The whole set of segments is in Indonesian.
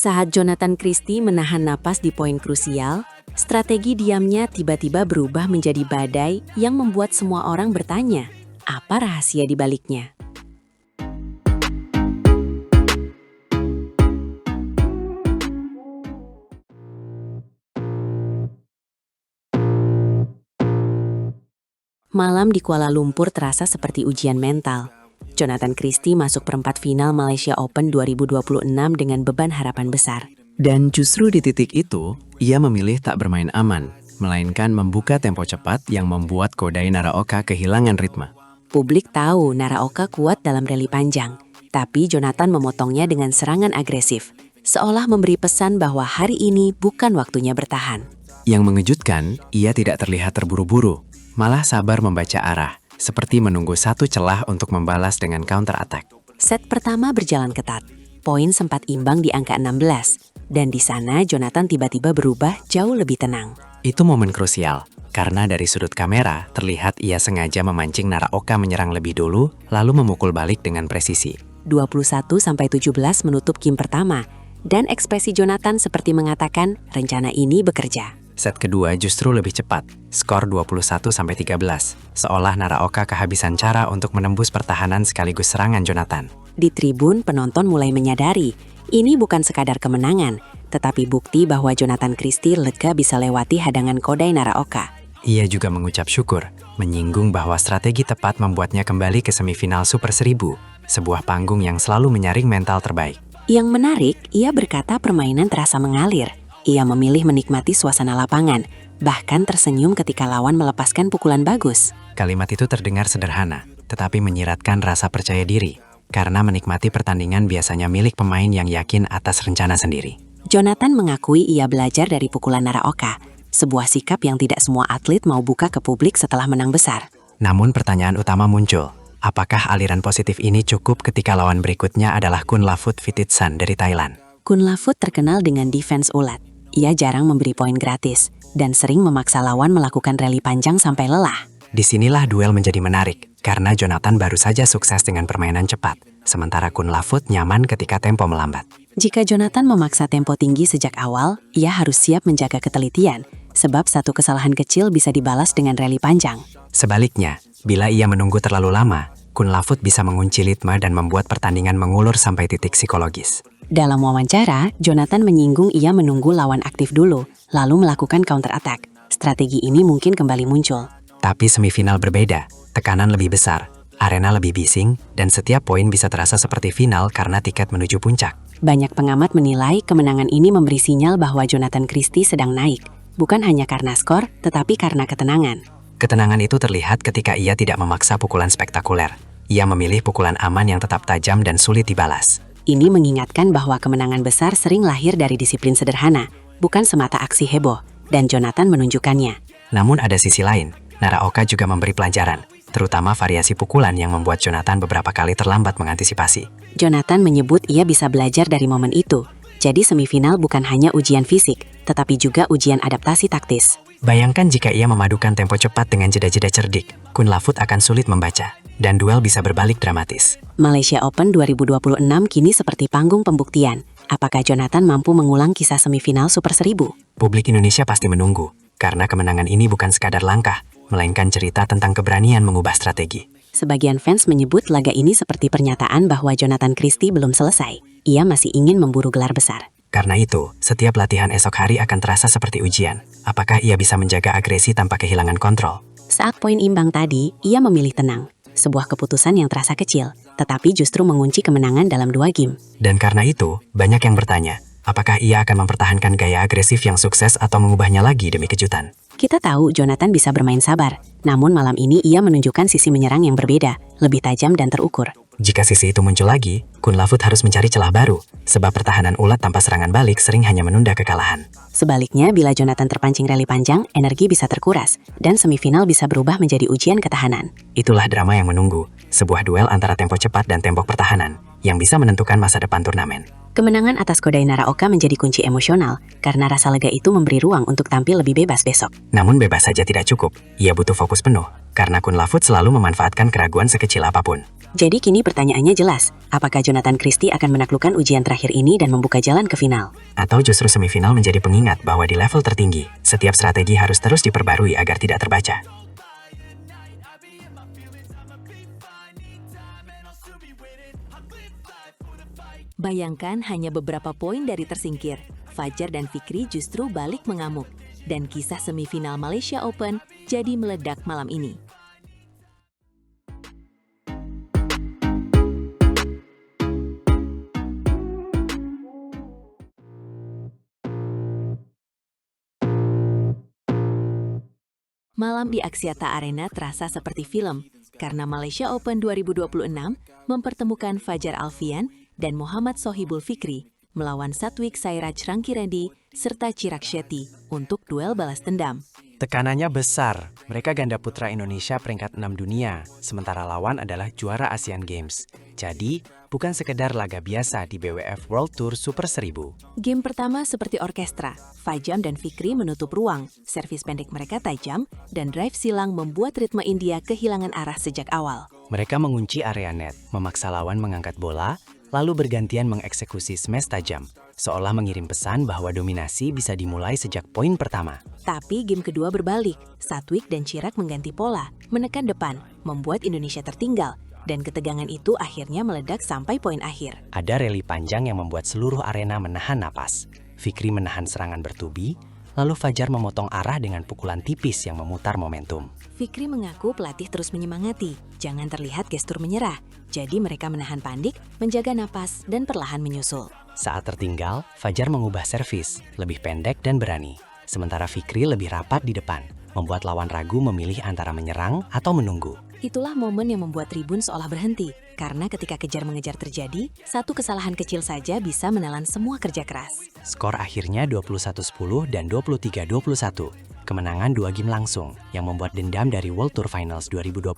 Saat Jonathan Christie menahan napas di poin krusial, strategi diamnya tiba-tiba berubah menjadi badai yang membuat semua orang bertanya, apa rahasia di baliknya? Malam di Kuala Lumpur terasa seperti ujian mental. Jonathan Christie masuk perempat final Malaysia Open 2026 dengan beban harapan besar. Dan justru di titik itu, ia memilih tak bermain aman, melainkan membuka tempo cepat yang membuat Kodai Naraoka kehilangan ritme. Publik tahu Naraoka kuat dalam rally panjang, tapi Jonathan memotongnya dengan serangan agresif, seolah memberi pesan bahwa hari ini bukan waktunya bertahan. Yang mengejutkan, ia tidak terlihat terburu-buru, malah sabar membaca arah, seperti menunggu satu celah untuk membalas dengan counter attack. Set pertama berjalan ketat, poin sempat imbang di angka 16, dan di sana Jonathan tiba-tiba berubah jauh lebih tenang. Itu momen krusial, karena dari sudut kamera terlihat ia sengaja memancing Naraoka menyerang lebih dulu, lalu memukul balik dengan presisi. 21-17 menutup game pertama, dan ekspresi Jonathan seperti mengatakan rencana ini bekerja. Set kedua justru lebih cepat, skor 21-13, seolah Naraoka kehabisan cara untuk menembus pertahanan sekaligus serangan Jonathan. Di tribun, penonton mulai menyadari, ini bukan sekadar kemenangan, tetapi bukti bahwa Jonathan Christie lega bisa lewati hadangan Kodai Naraoka. Ia juga mengucap syukur, menyinggung bahwa strategi tepat membuatnya kembali ke semifinal Super 1000, sebuah panggung yang selalu menyaring mental terbaik. Yang menarik, ia berkata permainan terasa mengalir. Ia memilih menikmati suasana lapangan, bahkan tersenyum ketika lawan melepaskan pukulan bagus. Kalimat itu terdengar sederhana, tetapi menyiratkan rasa percaya diri, karena menikmati pertandingan biasanya milik pemain yang yakin atas rencana sendiri. Jonathan mengakui ia belajar dari pukulan Naraoka, sebuah sikap yang tidak semua atlet mau buka ke publik setelah menang besar. Namun pertanyaan utama muncul, apakah aliran positif ini cukup ketika lawan berikutnya adalah Kunlavut Phititsan dari Thailand? Kunlavut terkenal dengan defense ulat. Ia jarang memberi poin gratis, dan sering memaksa lawan melakukan rally panjang sampai lelah. Disinilah duel menjadi menarik, karena Jonathan baru saja sukses dengan permainan cepat, sementara Kunlavut nyaman ketika tempo melambat. Jika Jonathan memaksa tempo tinggi sejak awal, ia harus siap menjaga ketelitian, sebab satu kesalahan kecil bisa dibalas dengan rally panjang. Sebaliknya, bila ia menunggu terlalu lama, Kunlavut bisa mengunci ritme dan membuat pertandingan mengulur sampai titik psikologis. Dalam wawancara, Jonathan menyinggung ia menunggu lawan aktif dulu, lalu melakukan counter attack. Strategi ini mungkin kembali muncul. Tapi semifinal berbeda, tekanan lebih besar, arena lebih bising, dan setiap poin bisa terasa seperti final karena tiket menuju puncak. Banyak pengamat menilai kemenangan ini memberi sinyal bahwa Jonathan Christie sedang naik, bukan hanya karena skor, tetapi karena ketenangan. Ketenangan itu terlihat ketika ia tidak memaksa pukulan spektakuler. Ia memilih pukulan aman yang tetap tajam dan sulit dibalas. Ini mengingatkan bahwa kemenangan besar sering lahir dari disiplin sederhana, bukan semata aksi heboh, dan Jonathan menunjukkannya. Namun ada sisi lain, Naraoka juga memberi pelajaran, terutama variasi pukulan yang membuat Jonathan beberapa kali terlambat mengantisipasi. Jonathan menyebut ia bisa belajar dari momen itu, jadi semifinal bukan hanya ujian fisik, tetapi juga ujian adaptasi taktis. Bayangkan jika ia memadukan tempo cepat dengan jeda-jeda cerdik, Kunlavut akan sulit membaca, dan duel bisa berbalik dramatis. Malaysia Open 2026 kini seperti panggung pembuktian. Apakah Jonathan mampu mengulang kisah semifinal Super 1000? Publik Indonesia pasti menunggu, karena kemenangan ini bukan sekadar langkah, melainkan cerita tentang keberanian mengubah strategi. Sebagian fans menyebut laga ini seperti pernyataan bahwa Jonathan Christie belum selesai. Ia masih ingin memburu gelar besar. Karena itu, setiap latihan esok hari akan terasa seperti ujian. Apakah ia bisa menjaga agresi tanpa kehilangan kontrol? Saat poin imbang tadi, ia memilih tenang. Sebuah keputusan yang terasa kecil, tetapi justru mengunci kemenangan dalam 2 game. Dan karena itu, banyak yang bertanya, apakah ia akan mempertahankan gaya agresif yang sukses atau mengubahnya lagi demi kejutan? Kita tahu Jonathan bisa bermain sabar, namun malam ini ia menunjukkan sisi menyerang yang berbeda, lebih tajam dan terukur. Jika sisi itu muncul lagi, Kunlavut harus mencari celah baru, sebab pertahanan ulat tanpa serangan balik sering hanya menunda kekalahan. Sebaliknya, bila Jonathan terpancing rally panjang, energi bisa terkuras, dan semifinal bisa berubah menjadi ujian ketahanan. Itulah drama yang menunggu, sebuah duel antara tempo cepat dan tembok pertahanan, yang bisa menentukan masa depan turnamen. Kemenangan atas Kodai Naraoka menjadi kunci emosional karena rasa lega itu memberi ruang untuk tampil lebih bebas besok. Namun bebas saja tidak cukup. Ia butuh fokus penuh, karena Kun Lafut selalu memanfaatkan keraguan sekecil apapun. Jadi kini pertanyaannya jelas, apakah Jonathan Christie akan menaklukkan ujian terakhir ini dan membuka jalan ke final? Atau justru semifinal menjadi pengingat bahwa di level tertinggi, setiap strategi harus terus diperbarui agar tidak terbaca. Bayangkan hanya beberapa poin dari tersingkir, Fajar dan Fikri justru balik mengamuk. Dan kisah semifinal Malaysia Open jadi meledak malam ini. Malam di Axiata Arena terasa seperti film, karena Malaysia Open 2026 mempertemukan Fajar Alfian dan Muhammad Sohibul Fikri melawan Satwik Sairaj Rankireddy serta Chirag Shetty untuk duel balas dendam. Tekanannya besar, mereka ganda putra Indonesia peringkat 6 dunia, sementara lawan adalah juara Asian Games. Jadi, bukan sekedar laga biasa di BWF World Tour Super 1000. Game pertama seperti orkestra, Fajam dan Fikri menutup ruang, servis pendek mereka tajam, dan drive silang membuat ritme India kehilangan arah sejak awal. Mereka mengunci area net, memaksa lawan mengangkat bola, lalu bergantian mengeksekusi smash tajam, seolah mengirim pesan bahwa dominasi bisa dimulai sejak poin pertama. Tapi game kedua berbalik, Satwik dan Chirag mengganti pola, menekan depan, membuat Indonesia tertinggal, dan ketegangan itu akhirnya meledak sampai poin akhir. Ada rally panjang yang membuat seluruh arena menahan napas. Fikri menahan serangan bertubi, lalu Fajar memotong arah dengan pukulan tipis yang memutar momentum. Fikri mengaku pelatih terus menyemangati, jangan terlihat gestur menyerah. Jadi mereka menahan pandik, menjaga napas, dan perlahan menyusul. Saat tertinggal, Fajar mengubah servis, lebih pendek dan berani. Sementara Fikri lebih rapat di depan, membuat lawan ragu memilih antara menyerang atau menunggu. Itulah momen yang membuat tribun seolah berhenti, karena ketika kejar-mengejar terjadi, satu kesalahan kecil saja bisa menelan semua kerja keras. Skor akhirnya 21-10 dan 23-21. Kemenangan 2 game langsung, yang membuat dendam dari World Tour Finals 2025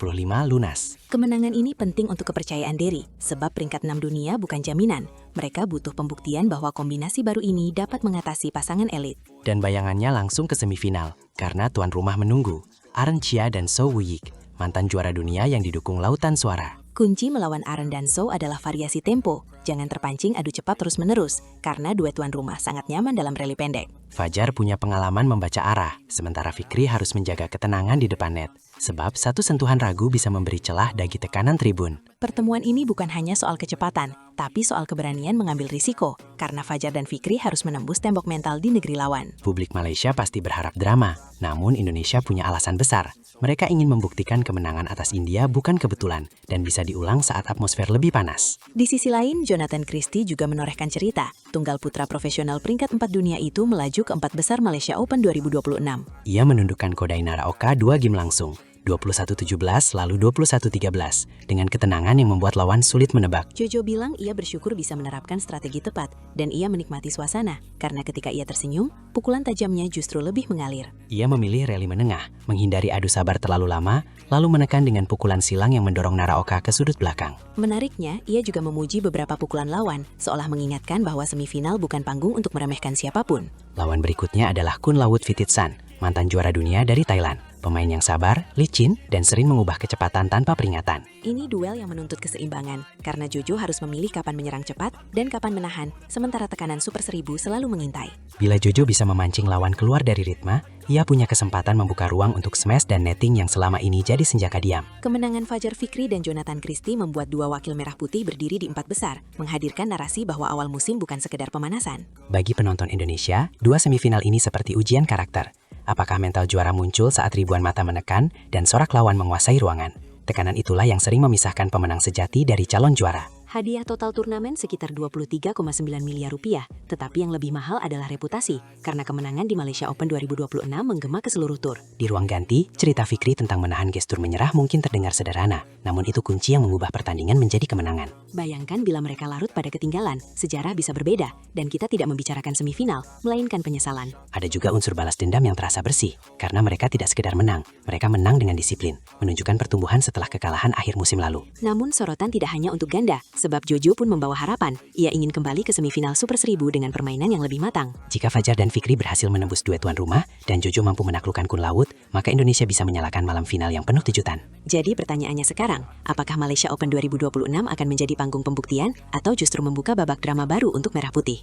lunas. Kemenangan ini penting untuk kepercayaan diri, sebab peringkat 6 dunia bukan jaminan. Mereka butuh pembuktian bahwa kombinasi baru ini dapat mengatasi pasangan elit. Dan bayangannya langsung ke semifinal, karena tuan rumah menunggu, Aren Chia dan So Woo-yik, mantan juara dunia yang didukung lautan suara. Kunci melawan Aren dan So adalah variasi tempo. Jangan terpancing adu cepat terus-menerus, karena duet tuan rumah sangat nyaman dalam rally pendek. Fajar punya pengalaman membaca arah, sementara Fikri harus menjaga ketenangan di depan net. Sebab satu sentuhan ragu bisa memberi celah bagi tekanan tribun. Pertemuan ini bukan hanya soal kecepatan, tapi soal keberanian mengambil risiko, karena Fajar dan Fikri harus menembus tembok mental di negeri lawan. Publik Malaysia pasti berharap drama, namun Indonesia punya alasan besar. Mereka ingin membuktikan kemenangan atas India bukan kebetulan, dan bisa diulang saat atmosfer lebih panas. Di sisi lain, Jonathan Christie juga menorehkan cerita. Tunggal putra profesional peringkat 4 dunia itu melaju ke 4 besar Malaysia Open 2026. Ia menundukkan Kodai Naraoka 2 game langsung, 21-17 lalu 21-13, dengan ketenangan yang membuat lawan sulit menebak. Jojo bilang ia bersyukur bisa menerapkan strategi tepat, dan ia menikmati suasana, karena ketika ia tersenyum, pukulan tajamnya justru lebih mengalir. Ia memilih rally menengah, menghindari adu sabar terlalu lama, lalu menekan dengan pukulan silang yang mendorong Naraoka ke sudut belakang. Menariknya, ia juga memuji beberapa pukulan lawan, seolah mengingatkan bahwa semifinal bukan panggung untuk meremehkan siapapun. Lawan berikutnya adalah Kun Lawut Phithitsan, mantan juara dunia dari Thailand. Pemain yang sabar, licin, dan sering mengubah kecepatan tanpa peringatan. Ini duel yang menuntut keseimbangan, karena Jojo harus memilih kapan menyerang cepat dan kapan menahan, sementara tekanan Super 1000 selalu mengintai. Bila Jojo bisa memancing lawan keluar dari ritme, ia punya kesempatan membuka ruang untuk smash dan netting yang selama ini jadi senjata diam. Kemenangan Fajar Fikri dan Jonathan Christie membuat dua wakil merah putih berdiri di 4 besar, menghadirkan narasi bahwa awal musim bukan sekedar pemanasan. Bagi penonton Indonesia, 2 semifinal ini seperti ujian karakter. Apakah mental juara muncul saat ribuan mata menekan dan sorak lawan menguasai ruangan? Tekanan itulah yang sering memisahkan pemenang sejati dari calon juara. Hadiah total turnamen sekitar 23,9 miliar rupiah, Tetapi yang lebih mahal adalah reputasi, karena kemenangan di Malaysia Open 2026 menggema ke seluruh tur. Di ruang ganti, cerita Fikri tentang menahan gestur menyerah mungkin terdengar sederhana, namun itu kunci yang mengubah pertandingan menjadi kemenangan. Bayangkan bila mereka larut pada ketinggalan, sejarah bisa berbeda, dan kita tidak membicarakan semifinal, melainkan penyesalan. Ada juga unsur balas dendam yang terasa bersih, karena mereka tidak sekedar menang, mereka menang dengan disiplin, menunjukkan pertumbuhan setelah kekalahan akhir musim lalu. Namun sorotan tidak hanya untuk ganda, sebab Jojo pun membawa harapan. Ia ingin kembali ke semifinal Super 1000 dengan permainan yang lebih matang. Jika Fajar dan Fikri berhasil menembus duet tuan rumah, dan Jojo mampu menaklukkan Kun Laut, maka Indonesia bisa menyalakan malam final yang penuh kejutan. Jadi pertanyaannya sekarang, apakah Malaysia Open 2026 akan menjadi panggung pembuktian, atau justru membuka babak drama baru untuk Merah Putih?